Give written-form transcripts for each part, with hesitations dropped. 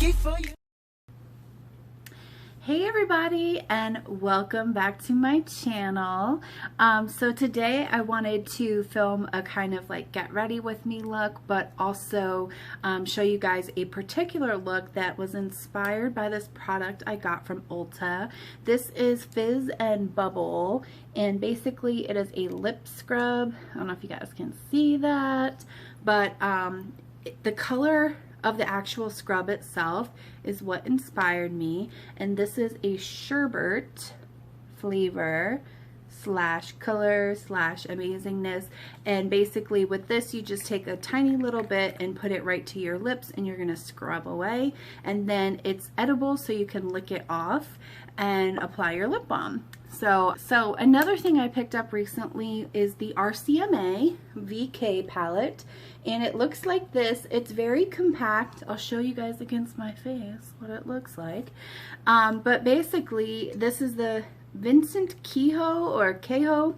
lucky for you. Hey everybody, and welcome back to my channel. So today I wanted to film a kind of like get ready with me look, but also show you guys a particular look that was inspired by this product I got from Ulta. This is Fizz and Bubble, and basically it is a lip scrub. I don't know if you guys can see that, but the color of the actual scrub itself is what inspired me, and this is a sherbet flavor slash color slash amazingness. And basically with this, you just take a tiny little bit and put it right to your lips, and you're gonna scrub away, and then it's edible, so you can lick it off and apply your lip balm. So another thing I picked up recently is the RCMA VK palette, and it looks like this. It's very compact. I'll show you guys against my face what it looks like. But basically this is the Vincent Kehoe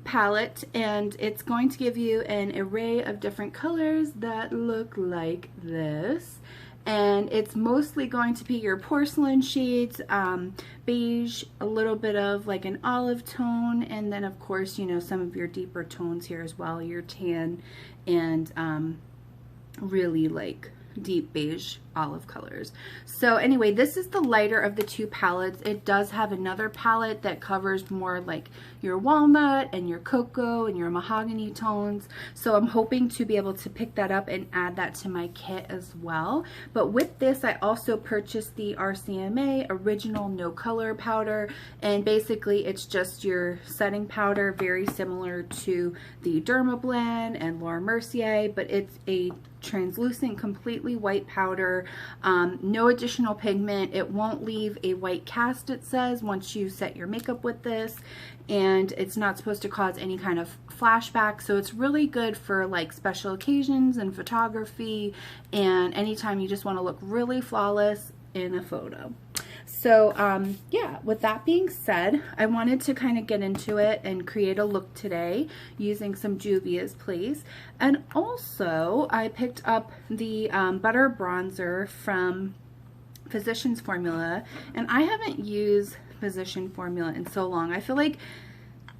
palette, and it's going to give you an array of different colors that look like this. And it's mostly going to be your porcelain shades, beige, a little bit of like an olive tone, and then of course, you know, some of your deeper tones here as well, your tan and really like deep beige olive colors. So anyway, this is the lighter of the two palettes. It does have another palette that covers more like your walnut and your cocoa and your mahogany tones. So I'm hoping to be able to pick that up and add that to my kit as well. But with this, I also purchased the RCMA Original No Color Powder, and basically it's just your setting powder, very similar to the Dermablend and Laura Mercier, but it's a translucent, completely white powder. No additional pigment. It won't leave a white cast, it says, once you set your makeup with this, and it's not supposed to cause any kind of flashback. So it's really good for like special occasions and photography, and anytime you just want to look really flawless in a photo. So yeah, with that being said, I wanted to kind of get into it and create a look today using some Juvia's Place. And also I picked up the butter bronzer from Physicians Formula, and I haven't used Physician Formula in so long. I feel like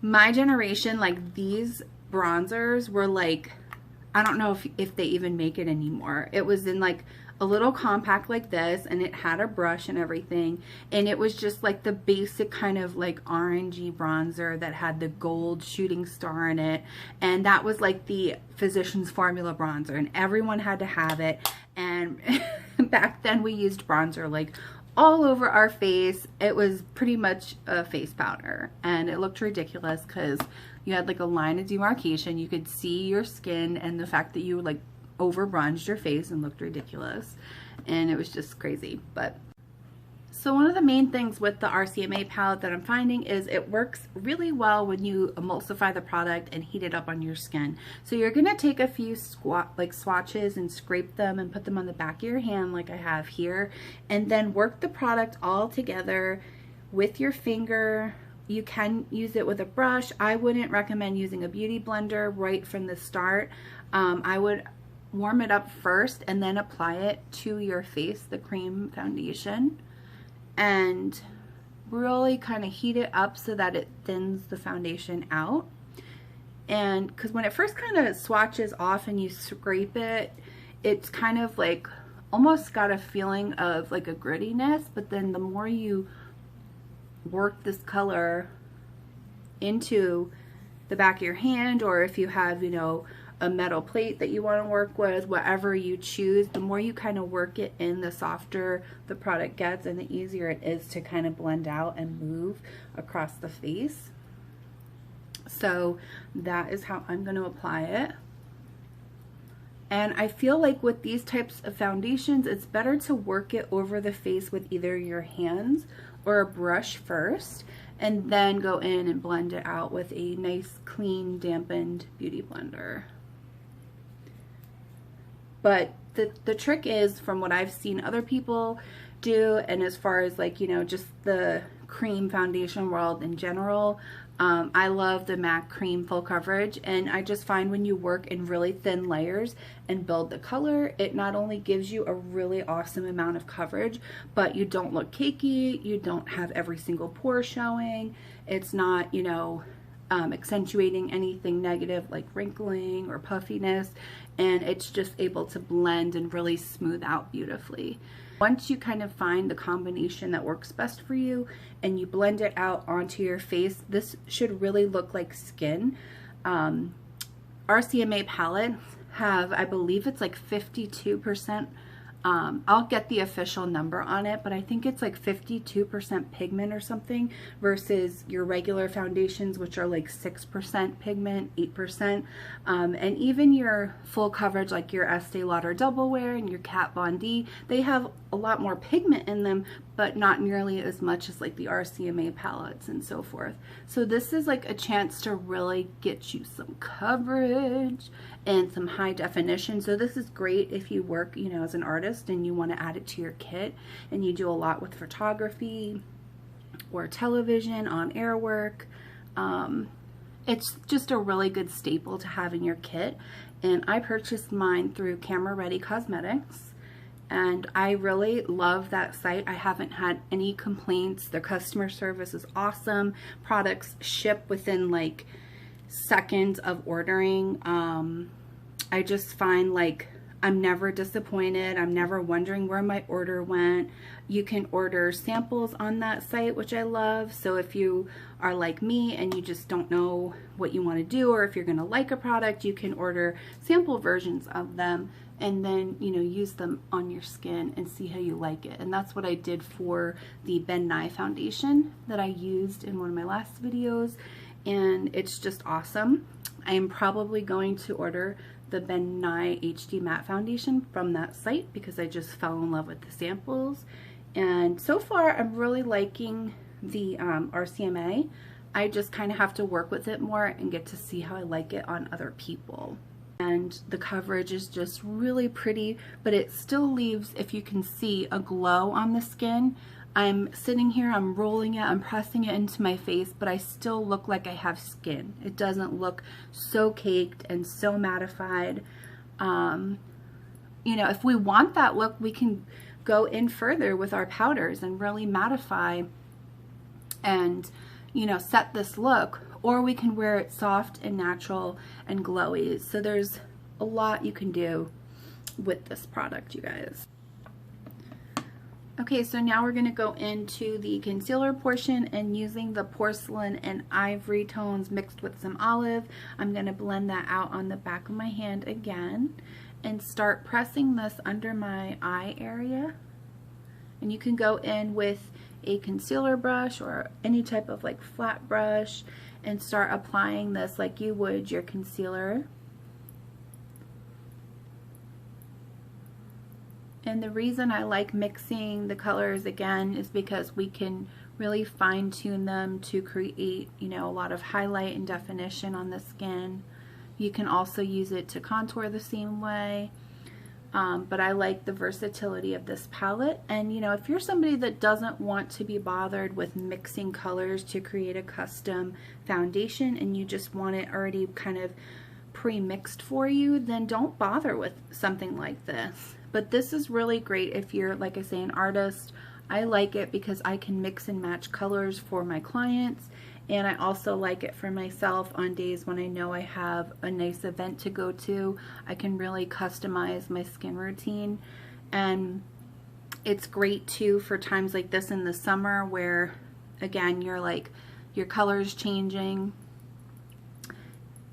my generation, like these bronzers were like, I don't know if they even make it anymore. It was in like a little compact like this, and it had a brush and everything, and it was just like the basic kind of like orangey bronzer that had the gold shooting star in it, and that was like the Physicians Formula bronzer, and everyone had to have it. And back then we used bronzer like all over our face. It was pretty much a face powder, and it looked ridiculous because you had like a line of demarcation. You could see your skin, and the fact that you like over bronzed your face and looked ridiculous, and it was just crazy. But so one of the main things with the RCMA palette that I'm finding is it works really well when you emulsify the product and heat it up on your skin. So you're gonna take a few swatches and scrape them and put them on the back of your hand like I have here, and then work the product all together with your finger. You can use it with a brush. I wouldn't recommend using a beauty blender right from the start. I would warm it up first and then apply it to your face, the cream foundation, and really kind of heat it up so that it thins the foundation out. And because when it first kind of swatches off and you scrape it, it's kind of like almost got a feeling of like a grittiness, but then the more you work this color into the back of your hand, or if you have, you know, a metal plate that you want to work with, whatever you choose, the more you kind of work it in, the softer the product gets, and the easier it is to kind of blend out and move across the face. So that is how I'm going to apply it. And I feel like with these types of foundations, it's better to work it over the face with either your hands or a brush first, and then go in and blend it out with a nice, clean, dampened beauty blender. But the trick is, from what I've seen other people do, and as far as like, you know, just the cream foundation world in general. I love the MAC Cream Full Coverage, and I just find when you work in really thin layers and build the color, it not only gives you a really awesome amount of coverage, but you don't look cakey, you don't have every single pore showing, it's not, you know, accentuating anything negative like wrinkling or puffiness, and it's just able to blend and really smooth out beautifully. Once you kind of find the combination that works best for you and you blend it out onto your face, this should really look like skin. RCMA palettes have, I believe it's like 52%. I'll get the official number on it, but I think it's like 52% pigment or something versus your regular foundations, which are like 6% pigment, 8%. And even your full coverage, like your Estee Lauder Double Wear and your Kat Von D, they have a lot more pigment in them, but not nearly as much as like the RCMA palettes and so forth. So this is like a chance to really get you some coverage and some high definition. So this is great if you work, you know, as an artist and you want to add it to your kit and you do a lot with photography or television, on air work. It's just a really good staple to have in your kit. And I purchased mine through Camera Ready Cosmetics, and I really love that site. I haven't had any complaints. Their customer service is awesome. Products ship within like seconds of ordering. I just find like I'm never disappointed. I'm never wondering where my order went. You can order samples on that site, which I love. So if you are like me and you just don't know what you want to do, or if you're going to like a product, you can order sample versions of them and then, you know, use them on your skin and see how you like it. And that's what I did for the Ben Nye foundation that I used in one of my last videos, and it's just awesome. I am probably going to order the Ben Nye HD Matte Foundation from that site because I just fell in love with the samples. And so far I'm really liking the RCMA. I just kind of have to work with it more and get to see how I like it on other people. And the coverage is just really pretty, but it still leaves, if you can see, a glow on the skin. I'm sitting here, I'm rolling it, I'm pressing it into my face, but I still look like I have skin. It doesn't look so caked and so mattified. You know, if we want that look, we can go in further with our powders and really mattify and, you know, set this look, or we can wear it soft and natural and glowy. So there's a lot you can do with this product, you guys. Okay, so now we're going to go into the concealer portion, and using the porcelain and ivory tones mixed with some olive, I'm going to blend that out on the back of my hand again and start pressing this under my eye area. And you can go in with a concealer brush or any type of like flat brush and start applying this like you would your concealer. And the reason I like mixing the colors again is because we can really fine tune them to create, you know, a lot of highlight and definition on the skin. You can also use it to contour the same way. But I like the versatility of this palette. And you know, if you're somebody that doesn't want to be bothered with mixing colors to create a custom foundation and you just want it already kind of pre-mixed for you, then don't bother with something like this. But this is really great if you're, like I say, an artist. I like it because I can mix and match colors for my clients, and I also like it for myself on days when I know I have a nice event to go to. I can really customize my skin routine, and it's great too for times like this in the summer where, again, you're like, your color's changing,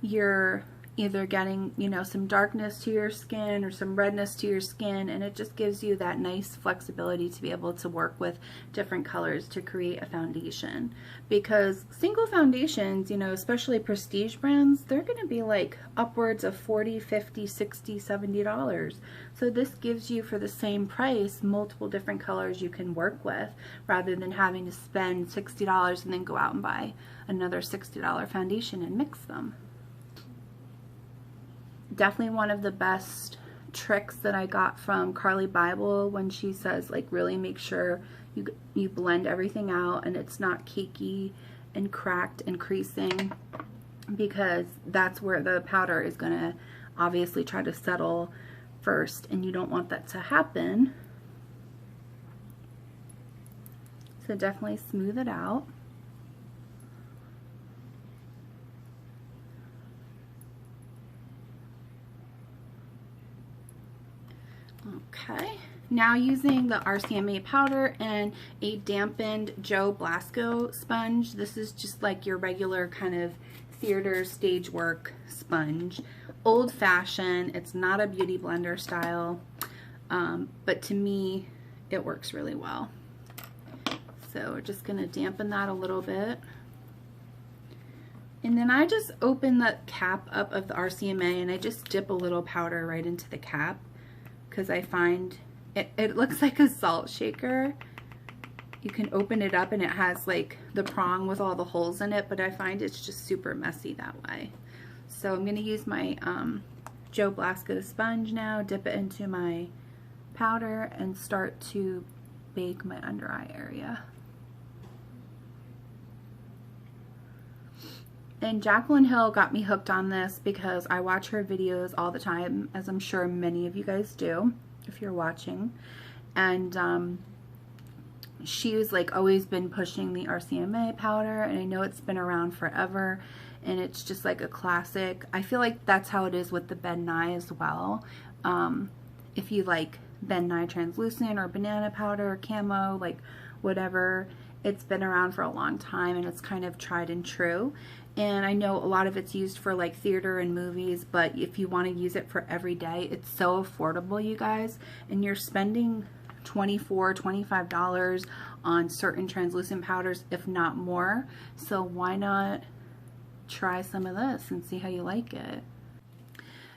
you're either getting, you know, some darkness to your skin or some redness to your skin, and it just gives you that nice flexibility to be able to work with different colors to create a foundation. Because single foundations, you know, especially prestige brands, they're going to be like upwards of $40, $50, $60, $70. So this gives you, for the same price, multiple different colors you can work with rather than having to spend $60 and then go out and buy another $60 foundation and mix them. Definitely one of the best tricks that I got from Carly Bible when she says, like, really make sure you blend everything out and it's not cakey and cracked and creasing, because that's where the powder is going to obviously try to settle first, and you don't want that to happen. So definitely smooth it out. Okay, now using the RCMA powder and a dampened Joe Blasco sponge. This is just like your regular kind of theater stage work sponge. Old fashioned, it's not a beauty blender style, but to me it works really well. So we're just going to dampen that a little bit. And then I just open the cap up of the RCMA and I just dip a little powder right into the cap, because I find it looks like a salt shaker. You can open it up and it has like the prong with all the holes in it, but I find it's just super messy that way. So I'm going to use my Joe Blasco sponge now, dip it into my powder, and start to bake my under eye area. And Jaclyn Hill got me hooked on this because I watch her videos all the time, as I'm sure many of you guys do if you're watching. And she's like always been pushing the RCMA powder, and I know it's been around forever and it's just like a classic. I feel like that's how it is with the Ben Nye as well. If you like Ben Nye translucent or banana powder or camo, like whatever, it's been around for a long time and it's kind of tried and true. And I know a lot of it's used for like theater and movies, but if you want to use it for every day, it's so affordable, you guys, and you're spending $24, $25 on certain translucent powders, if not more. So why not try some of this and see how you like it?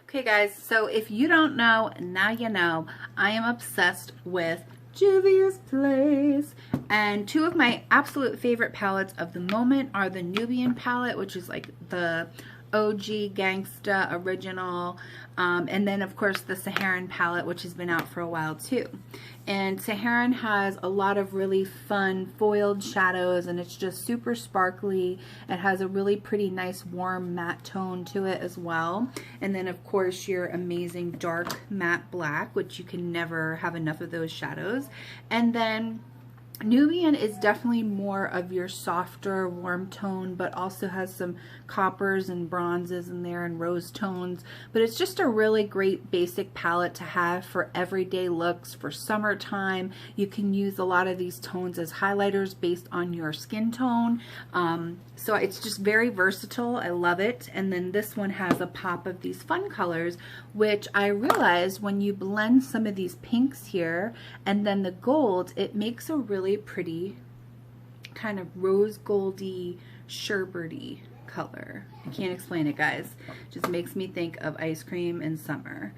Okay guys, so if you don't know, now you know, I am obsessed with Juvia's Place, and two of my absolute favorite palettes of the moment are the Nubian palette, which is like the OG Gangsta original, and then of course the Saharan palette, which has been out for a while too. And Saharan has a lot of really fun foiled shadows, and it's just super sparkly. It has a really pretty nice warm matte tone to it as well. And then of course your amazing dark matte black, which you can never have enough of those shadows. And then Nubian is definitely more of your softer warm tone, but also has some coppers and bronzes in there and rose tones. But it's just a really great basic palette to have for everyday looks. For summertime, you can use a lot of these tones as highlighters based on your skin tone. So it's just very versatile. I love it. And then this one has a pop of these fun colors, which I realized when you blend some of these pinks here and then the gold, it makes a really pretty kind of rose goldy, sherbety color. I can't explain it, guys. It just makes me think of ice cream in summer.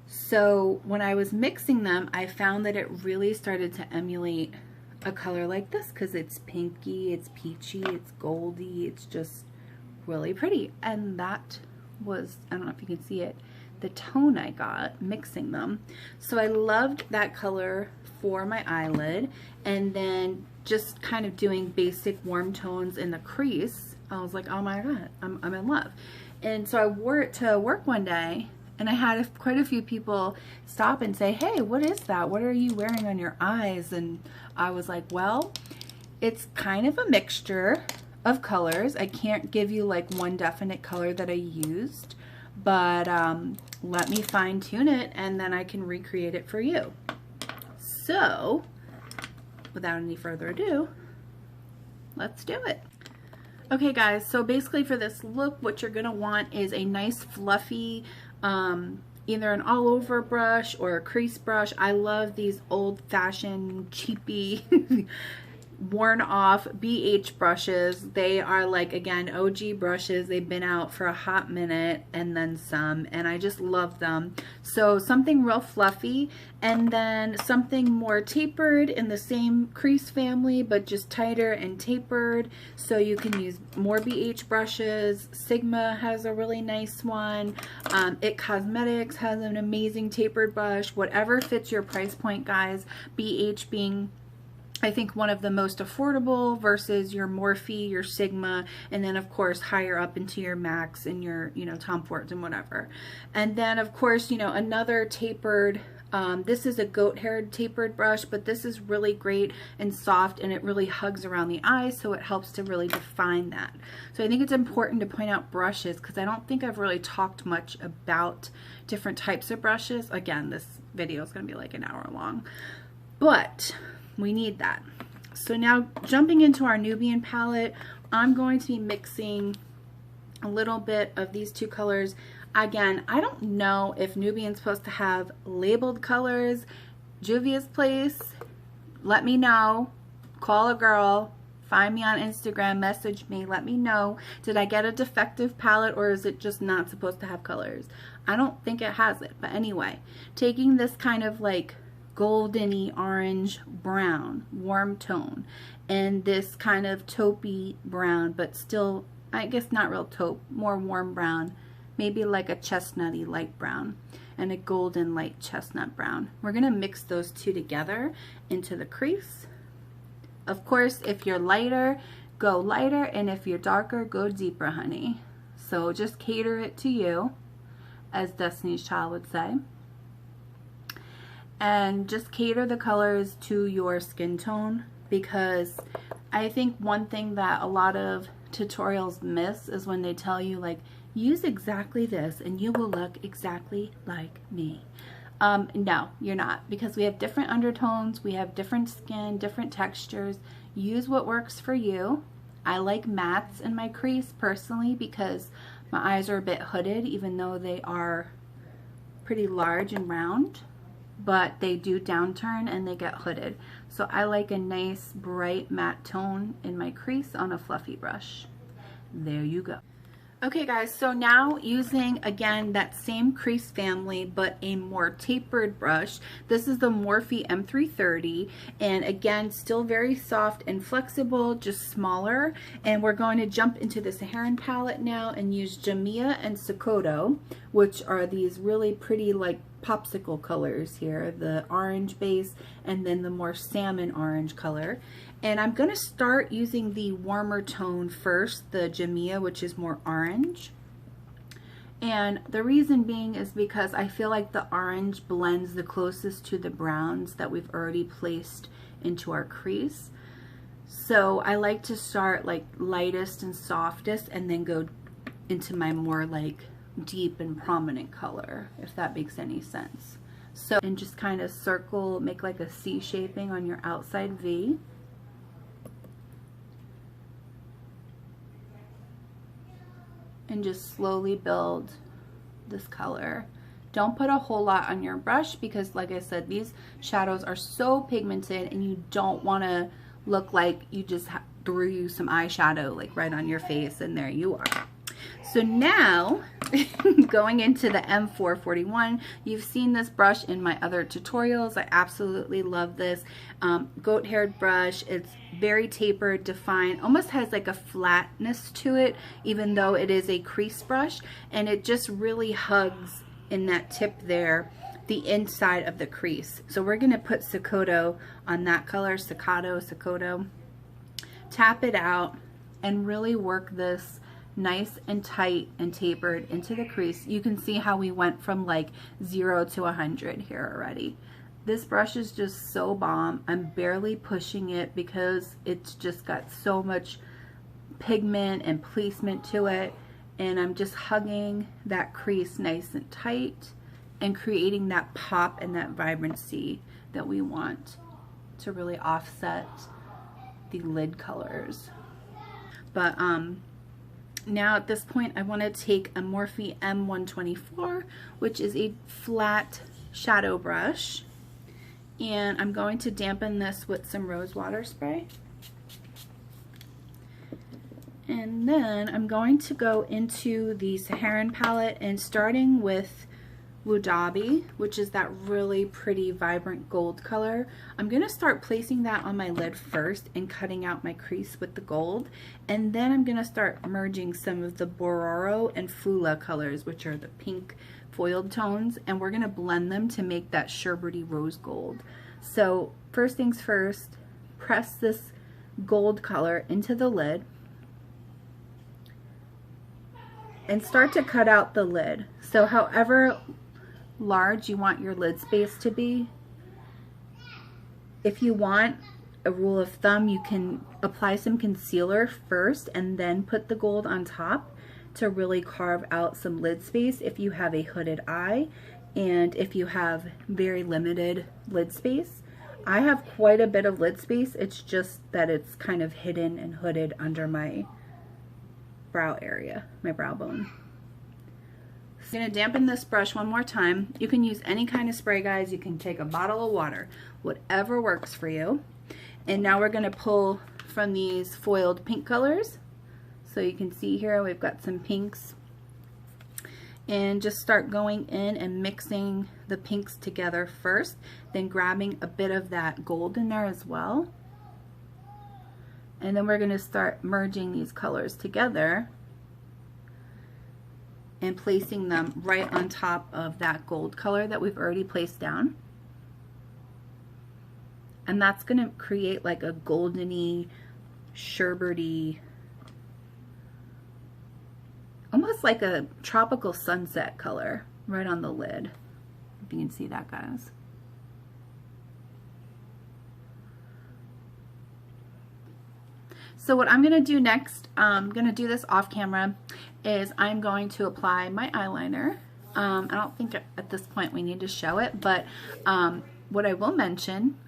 So when I was mixing them, I found that it really started to emulate a color like this, because it's pinky, it's peachy, it's goldy, it's just really pretty. And that was, I don't know if you can see it, the tone I got mixing them. So I loved that color for my eyelid, and then just kind of doing basic warm tones in the crease. I was like, oh my god, I'm in love. And so I wore it to work one day, and I had quite a few people stop and say, hey, what is that? What are you wearing on your eyes? And I was like, well, it's kind of a mixture of colors. I can't give you like one definite color that I used, but let me fine tune it and then I can recreate it for you. So without any further ado, let's do it. Okay guys, so basically for this look, what you're gonna want is a nice fluffy, either an all over brush or a crease brush. I love these old fashioned cheapy worn off BH brushes. They are like, again, OG brushes. They've been out for a hot minute and then some, and I just love them. So something real fluffy, and then something more tapered in the same crease family, but just tighter and tapered, so you can use more BH brushes. Sigma has a really nice one. It Cosmetics has an amazing tapered brush. Whatever fits your price point, guys. BH being, I think, one of the most affordable versus your Morphe, your Sigma, and then of course higher up into your Max and your, you know, Tom Fords and whatever. And then of course, you know, another tapered, this is a goat haired tapered brush, but this is really great and soft, and it really hugs around the eyes, so it helps to really define that. So I think it's important to point out brushes, because I don't think I've really talked much about different types of brushes. Again, this video is going to be like an hour long, but we need that. So now jumping into our Nubian palette, I'm going to be mixing a little bit of these two colors. Again, I don't know if Nubian's supposed to have labeled colors. Juvia's Place, let me know. Call a girl, find me on Instagram, message me, let me know. Did I get a defective palette, or is it just not supposed to have colors? I don't think it has it, but anyway, taking this kind of like goldeny orange brown warm tone and this kind of taupey brown, but still, I guess not real taupe, more warm brown, maybe like a chestnutty light brown, and a golden light chestnut brown. We're gonna mix those two together into the crease. Of course, if you're lighter, go lighter, and if you're darker, go deeper, honey. So just cater it to you, as Destiny's Child would say. And just cater the colors to your skin tone, because I think one thing that a lot of tutorials miss is when they tell you, like, use exactly this and you will look exactly like me. No, you're not, because we have different undertones, we have different skin, different textures. Use what works for you. I like mattes in my crease personally because my eyes are a bit hooded, even though they are pretty large and round, but they do downturn and they get hooded. So I like a nice bright matte tone in my crease on a fluffy brush. There you go. Okay guys, so now using again that same crease family but a more tapered brush. This is the Morphe M330, and again still very soft and flexible, just smaller. And we're going to jump into the Saharan palette now and use Jamia and Sokoto, which are these really pretty like popsicle colors here, the orange base and then the more salmon orange color. And I'm going to start using the warmer tone first, the Jamia, which is more orange. And the reason being is because I feel like the orange blends the closest to the browns that we've already placed into our crease. So I like to start like lightest and softest and then go into my more like deep and prominent color, if that makes any sense. So, and just kind of circle, make like a C shaping on your outside V. And just slowly build this color. Don't put a whole lot on your brush because, like I said, these shadows are so pigmented and you don't want to look like you just threw you some eyeshadow like right on your face and there you are. So now, going into the M441, you've seen this brush in my other tutorials. I absolutely love this goat-haired brush. It's very tapered, defined, almost has like a flatness to it, even though it is a crease brush, and it just really hugs in that tip there, the inside of the crease. So we're gonna put Sokoto on that color, Sokoto. Tap it out and really work this nice and tight and tapered into the crease. You can see how we went from like 0 to 100 here already. This brush is just so bomb. I'm barely pushing it because it's just got so much pigment and placement to it, and I'm just hugging that crease nice and tight and creating that pop and that vibrancy that we want to really offset the lid colors. But now at this point I want to take a Morphe M124, which is a flat shadow brush, and I'm going to dampen this with some rose water spray. And then I'm going to go into the Saharan palette and starting with Wudabi, which is that really pretty vibrant gold color. I'm going to start placing that on my lid first and cutting out my crease with the gold, and then I'm going to start merging some of the Bororo and Fula colors, which are the pink foiled tones, and we're going to blend them to make that sherbety rose gold. So first things first, press this gold color into the lid and start to cut out the lid. So however large you want your lid space to be. If you want a rule of thumb, you can apply some concealer first and then put the gold on top to really carve out some lid space if you have a hooded eye and if you have very limited lid space. I have quite a bit of lid space, it's just that it's kind of hidden and hooded under my brow area, my brow bone. I'm going to dampen this brush one more time. You can use any kind of spray, guys. You can take a bottle of water, whatever works for you. And now we're going to pull from these foiled pink colors. So you can see here we've got some pinks. And just start going in and mixing the pinks together first, then grabbing a bit of that gold in there as well. And then we're going to start merging these colors together and placing them right on top of that gold color that we've already placed down. And that's going to create like a goldeny, sherbety, almost like a tropical sunset color right on the lid. If you can see that, guys. So what I'm going to do next, I'm going to do this off camera, is I'm going to apply my eyeliner. I don't think at this point we need to show it, but what I will mention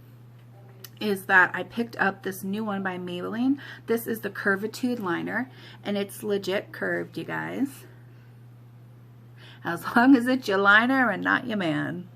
is that I picked up this new one by Maybelline. This is the Curvitude liner, and it's legit curved, you guys. As long as it's your liner and not your man.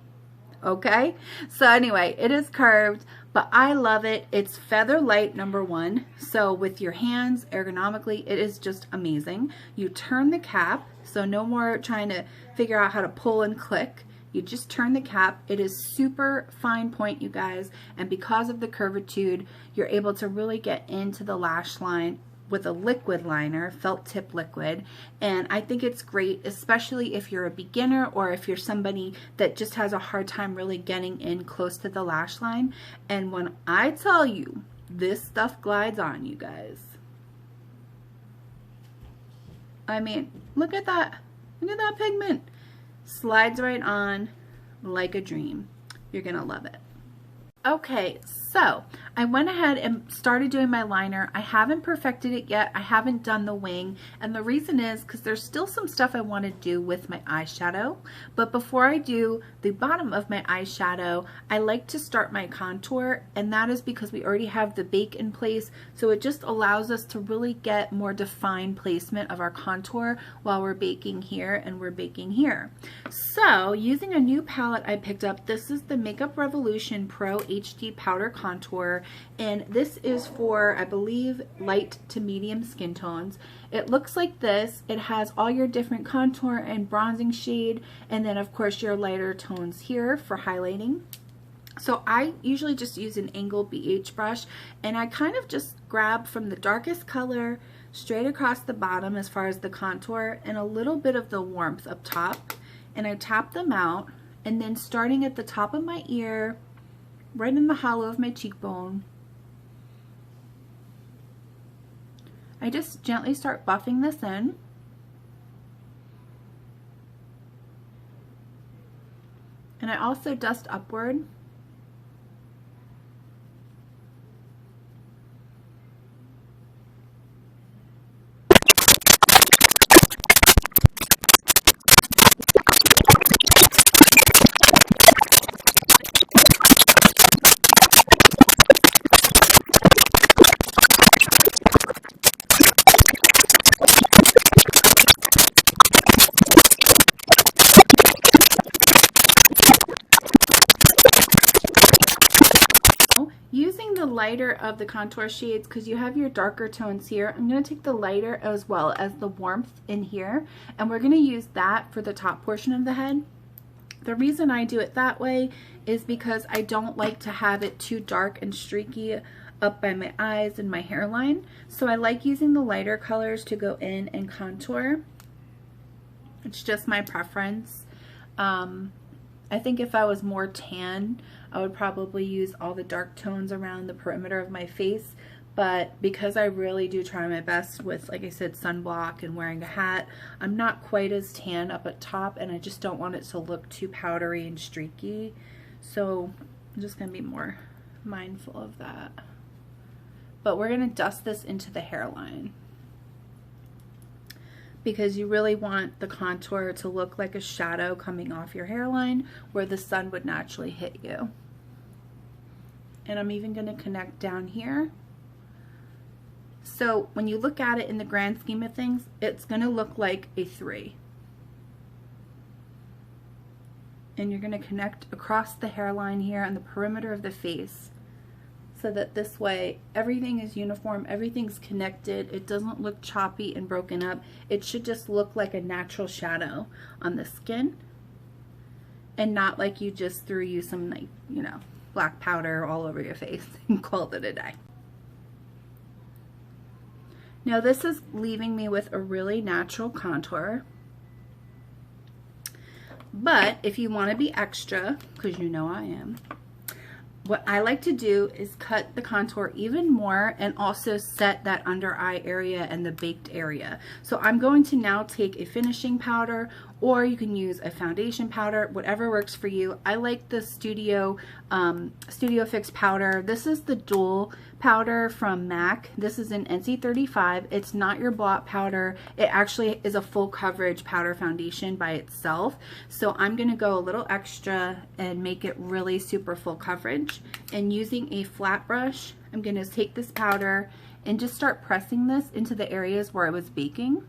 Okay? So anyway, it is curved, but I love it. It's feather light, number one. So with your hands, ergonomically, it is just amazing. You turn the cap, so no more trying to figure out how to pull and click. You just turn the cap. It is super fine point, you guys, and because of the curvitude, you're able to really get into the lash line with a liquid liner, felt tip liquid, and I think it's great, especially if you're a beginner or if you're somebody that just has a hard time really getting in close to the lash line. And when I tell you, this stuff glides on, you guys. I mean, look at that. Look at that pigment. Slides right on like a dream. You're gonna love it. Okay, so I went ahead and started doing my liner. I haven't perfected it yet. I haven't done the wing, and the reason is because there's still some stuff I want to do with my eyeshadow. But before I do the bottom of my eyeshadow, I like to start my contour, and that is because we already have the bake in place, so it just allows us to really get more defined placement of our contour while we're baking here and we're baking here. So using a new palette I picked up, this is the Makeup Revolution Pro HD Powder Contour, and this is for, I believe, light to medium skin tones. It looks like this. It has all your different contour and bronzing shade, and then of course your lighter tones here for highlighting. So I usually just use an angled BH brush, and I kind of just grab from the darkest color straight across the bottom as far as the contour and a little bit of the warmth up top, and I tap them out, and then starting at the top of my ear, right in the hollow of my cheekbone, I just gently start buffing this in. And I also dust upward. Using the lighter of the contour shades, because you have your darker tones here, I'm going to take the lighter as well as the warmth in here, and we're going to use that for the top portion of the head. The reason I do it that way is because I don't like to have it too dark and streaky up by my eyes and my hairline. So I like using the lighter colors to go in and contour. It's just my preference. I think if I was more tan, I would probably use all the dark tones around the perimeter of my face. But because I really do try my best with, like I said, sunblock and wearing a hat, I'm not quite as tan up at top, and I just don't want it to look too powdery and streaky. So I'm just going to be more mindful of that. But we're going to dust this into the hairline, because you really want the contour to look like a shadow coming off your hairline where the sun would naturally hit you. And I'm even going to connect down here. So when you look at it in the grand scheme of things, it's going to look like a 3. And you're going to connect across the hairline here on the perimeter of the face, so that this way everything is uniform, everything's connected, it doesn't look choppy and broken up. It should just look like a natural shadow on the skin, and not like you just threw you some, like, you know, black powder all over your face and called it a day. Now this is leaving me with a really natural contour. But if you want to be extra, because you know I am, what I like to do is cut the contour even more and also set that under eye area and the baked area. So I'm going to now take a finishing powder, or you can use a foundation powder, whatever works for you. I like the Studio Fix powder. This is the dual powder from MAC. This is an NC35. It's not your blot powder. It actually is a full coverage powder foundation by itself. So I'm going to go a little extra and make it really super full coverage. And using a flat brush, I'm going to take this powder and just start pressing this into the areas where I was baking.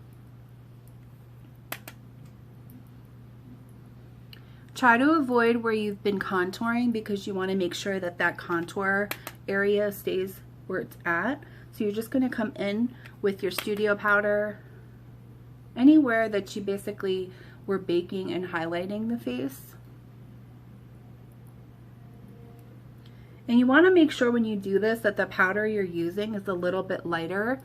Try to avoid where you've been contouring, because you want to make sure that that contour area stays where it's at. So you're just going to come in with your studio powder anywhere that you basically were baking and highlighting the face. And you want to make sure when you do this that the powder you're using is a little bit lighter.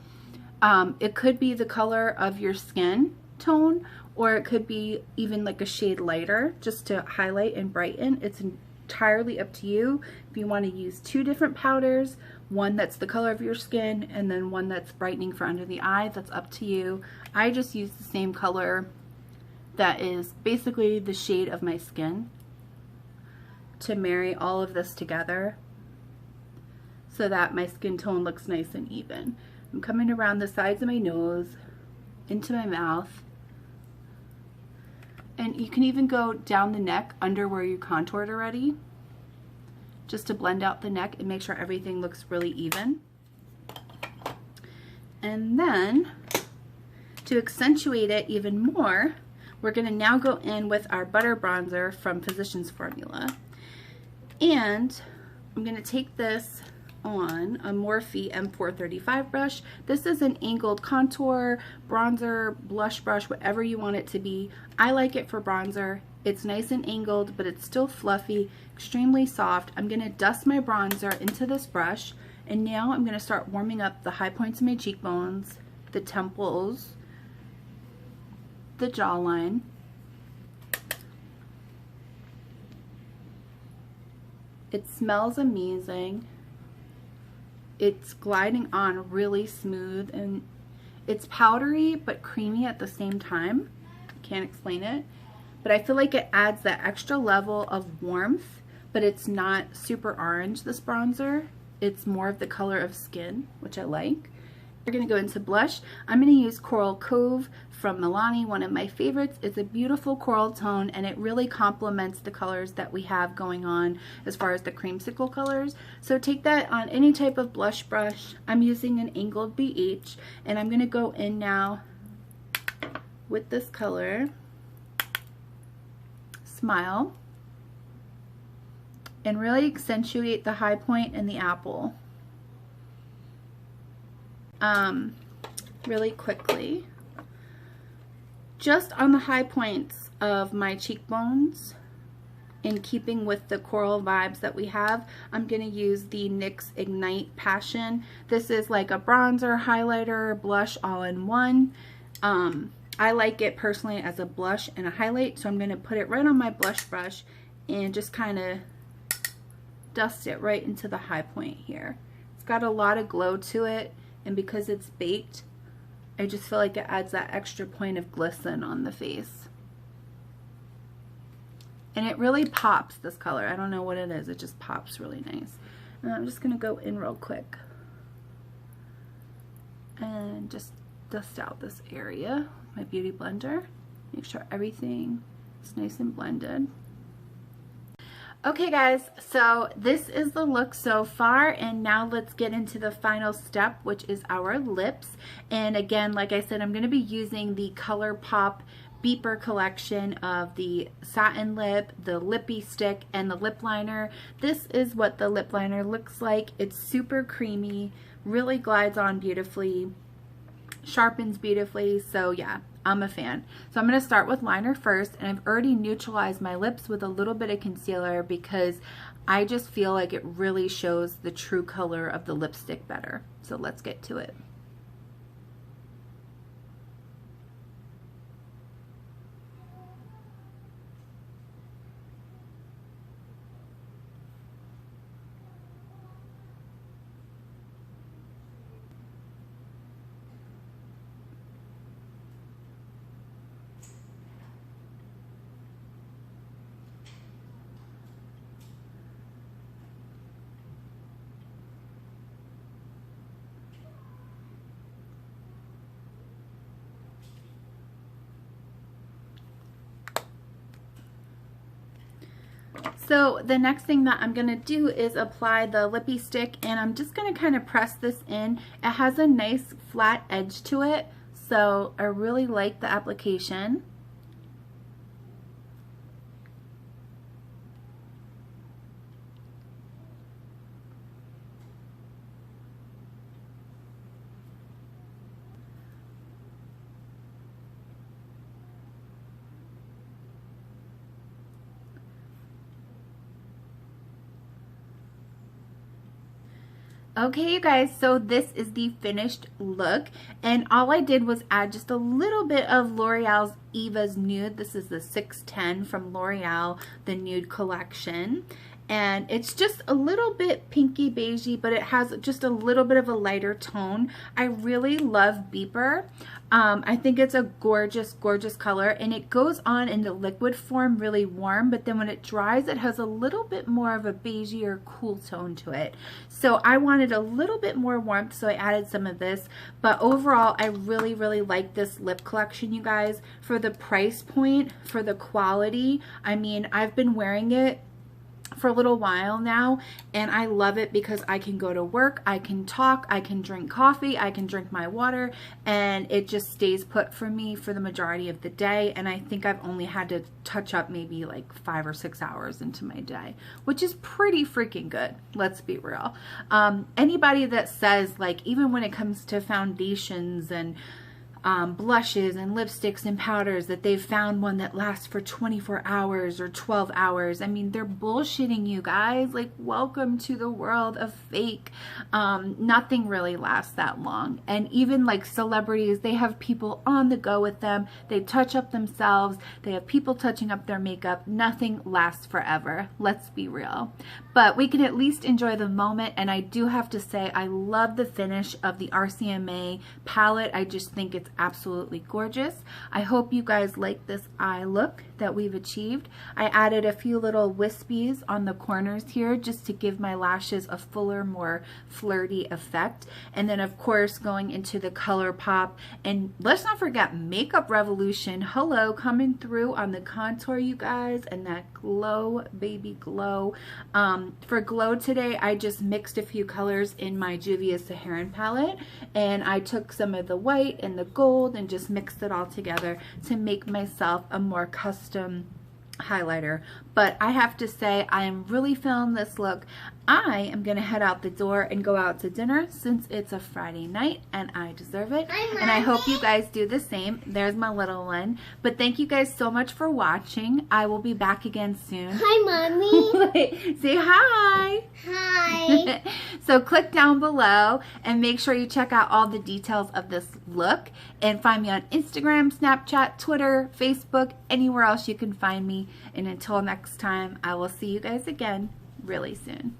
It could be the color of your skin tone, or it could be even like a shade lighter just to highlight and brighten. It's entirely up to you. If you want to use 2 different powders, one that's the color of your skin and then one that's brightening for under the eye, that's up to you. I just use the same color that is basically the shade of my skin to marry all of this together so that my skin tone looks nice and even. I'm coming around the sides of my nose, into my mouth, and you can even go down the neck under where you contoured already, just to blend out the neck and make sure everything looks really even. And then to accentuate it even more, we're going to now go in with our butter bronzer from Physicians Formula. And I'm going to take this on a Morphe M435 brush. This is an angled contour, bronzer, blush brush, whatever you want it to be. I like it for bronzer. It's nice and angled, but it's still fluffy, extremely soft. I'm going to dust my bronzer into this brush, and now I'm going to start warming up the high points of my cheekbones, the temples, the jawline. It smells amazing. It's gliding on really smooth, and it's powdery but creamy at the same time. Can't explain it, but I feel like it adds that extra level of warmth, but it's not super orange, this bronzer. It's more of the color of skin, which I like. We're going to go into blush. I'm going to use Coral Cove from Milani, one of my favorites. It's a beautiful coral tone, and it really complements the colors that we have going on as far as the creamsicle colors. So take that on any type of blush brush. I'm using an angled BH, and I'm going to go in now with this color, Smile. and really accentuate the high point in the apple really quickly. Just on the high points of my cheekbones, in keeping with the coral vibes that we have, I'm going to use the NYX Ignite Passion. This is like a bronzer, highlighter, blush all in one. I like it personally as a blush and a highlight, so I'm going to put it right on my blush brush and just kind of dust it right into the high point here. It's got a lot of glow to it, and because it's baked, I just feel like it adds that extra point of glisten on the face. And it really pops, this color. I don't know what it is. It just pops really nice. And I'm just going to go in real quick and just dust out this area with my Beauty Blender. Make sure everything is nice and blended. Okay guys, so this is the look so far, and now let's get into the final step, which is our lips. And again, like I said, I'm going to be using the ColourPop Beeper collection of the satin lip, the lippy stick, and the lip liner. This is what the lip liner looks like. It's super creamy, really glides on beautifully, sharpens beautifully, so yeah, I'm a fan. So I'm going to start with liner first, and I've already neutralized my lips with a little bit of concealer because I just feel like it really shows the true color of the lipstick better. So let's get to it. So the next thing that I'm going to do is apply the lippy stick, and I'm just going to kind of press this in. It has a nice flat edge to it, so I really like the application. Okay, you guys, so this is the finished look, and all I did was add just a little bit of L'Oreal's Eva's Nude. This is the 610 from L'Oreal, the Nude collection. And it's just a little bit pinky beigey, but it has just a little bit of a lighter tone. I really love Beeper. I think it's a gorgeous, gorgeous color, and it goes on in the liquid form really warm, but then when it dries, it has a little bit more of a beigey or cool tone to it. So I wanted a little bit more warmth, so I added some of this. But overall, I really, really like this lip collection, you guys. For the price point, for the quality, I mean, I've been wearing it for a little while now, and I love it because I can go to work, I can talk, I can drink coffee, I can drink my water, and it just stays put for me for the majority of the day. And I think I've only had to touch up maybe like 5 or 6 hours into my day, which is pretty freaking good, let's be real. Anybody that says, like, even when it comes to foundations and blushes and lipsticks and powders, that they've found one that lasts for 24 hours or 12 hours. I mean, they're bullshitting you guys. Like, welcome to the world of fake. Nothing really lasts that long. And even like celebrities, they have people on the go with them. They touch up themselves. They have people touching up their makeup. Nothing lasts forever. Let's be real. But we can at least enjoy the moment. And I do have to say, I love the finish of the RCMA palette. I just think it's absolutely gorgeous. I hope you guys like this eye look that we've achieved. I added a few little wispies on the corners here just to give my lashes a fuller, more flirty effect. And then of course going into the ColourPop, and let's not forget Makeup Revolution. Hello, coming through on the contour, you guys, and that glow, baby glow. For glow today, I just mixed a few colors in my Juvia's Saharan palette, and I took some of the white and the gold and just mixed it all together to make myself a more custom highlighter. But I have to say, I am really feeling this look. I am going to head out the door and go out to dinner since it's a Friday night and I deserve it. Hi, and I hope you guys do the same. There's my little one. But thank you guys so much for watching. I will be back again soon. Hi, Mommy. Say hi. Hi. So click down below and make sure you check out all the details of this look and find me on Instagram, Snapchat, Twitter, Facebook, anywhere else you can find me. And until next time, I will see you guys again really soon.